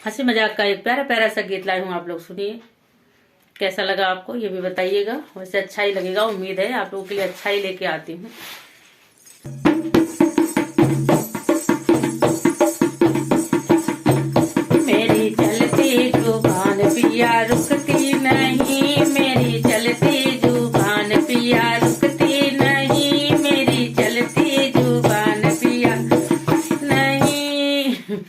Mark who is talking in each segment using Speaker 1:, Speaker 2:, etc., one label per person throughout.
Speaker 1: हंसी मजाक का एक प्यारा प्यारा सा गीत लाई हूँ, आप लोग सुनिए। कैसा लगा आपको ये भी बताइएगा। वैसे अच्छा ही लगेगा, उम्मीद है आप लोगों के लिए अच्छा ही लेके आती हूँ। मेरी चलती जुबान पिया रुकती नहीं, मेरी चलती जुबान पिया रुकती नहीं, मेरी चलती जुबान पिया नहीं।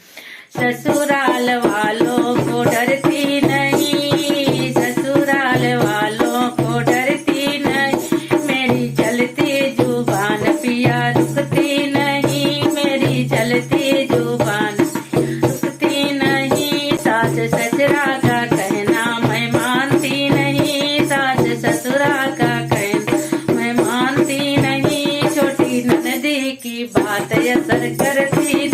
Speaker 1: ससुराल वालों को डरती नहीं, ससुराल वालों को डरती नहीं, मेरी चलती जुबान पिया रुकती नहीं, मेरी चलती जुबान रुकती नहीं। सास ससुरा का कहना मैं मानती नहीं, सास ससुरा का कहना मैं मानती नहीं। छोटी ननदी की बात असर करती,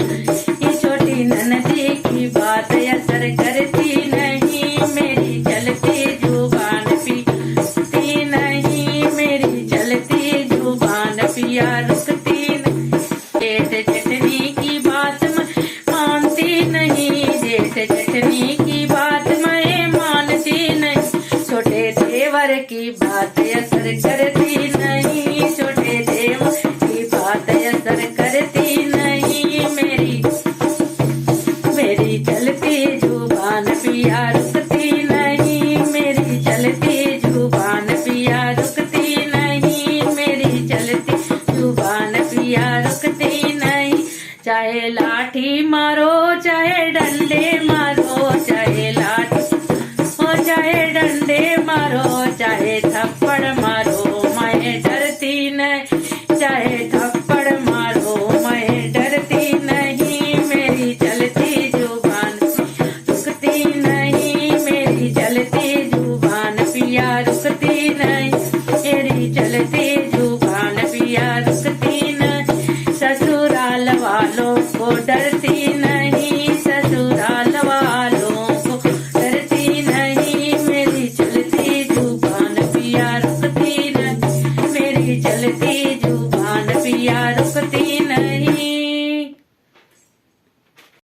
Speaker 1: छोटी ननदी की बात असर करती नहीं, मेरी चलती जुबान पिया नहीं, मेरी चलती जुबान पिया रुकती नहीं। जेठ चटनी की बात मैं मानती नहीं, जेठ चटनी की बात मैं मानती नहीं। छोटे देवर की बात असर करती नहीं, छोटे देवर की बात असर करती नहीं, मेरी चलती जुबान पिया रुकती नहीं, मेरी चलती जुबान पिया रुकती नहीं, मेरी चलती जुबान पिया रुकती नहीं। चाहे लाठी मारो चाहे डंडे मारो, चाहे लाठी हो चाहे डंडे मारो, चाहे थप्पड़ मारो मैं डरती नहीं, चाहे थप्पड़ मारो मैं डरती नहीं, मेरी चलती जुबान रुकती नहीं, मेरी चलती जुबान पिया रुकती नहीं, मेरी चलती जुबान पिया रुकती नहीं। ससुराल वालों को डरती नहीं, ससुराल वालों को डरती नहीं, मेरी चलती जुबान पिया रुकती नहीं, मेरी चलती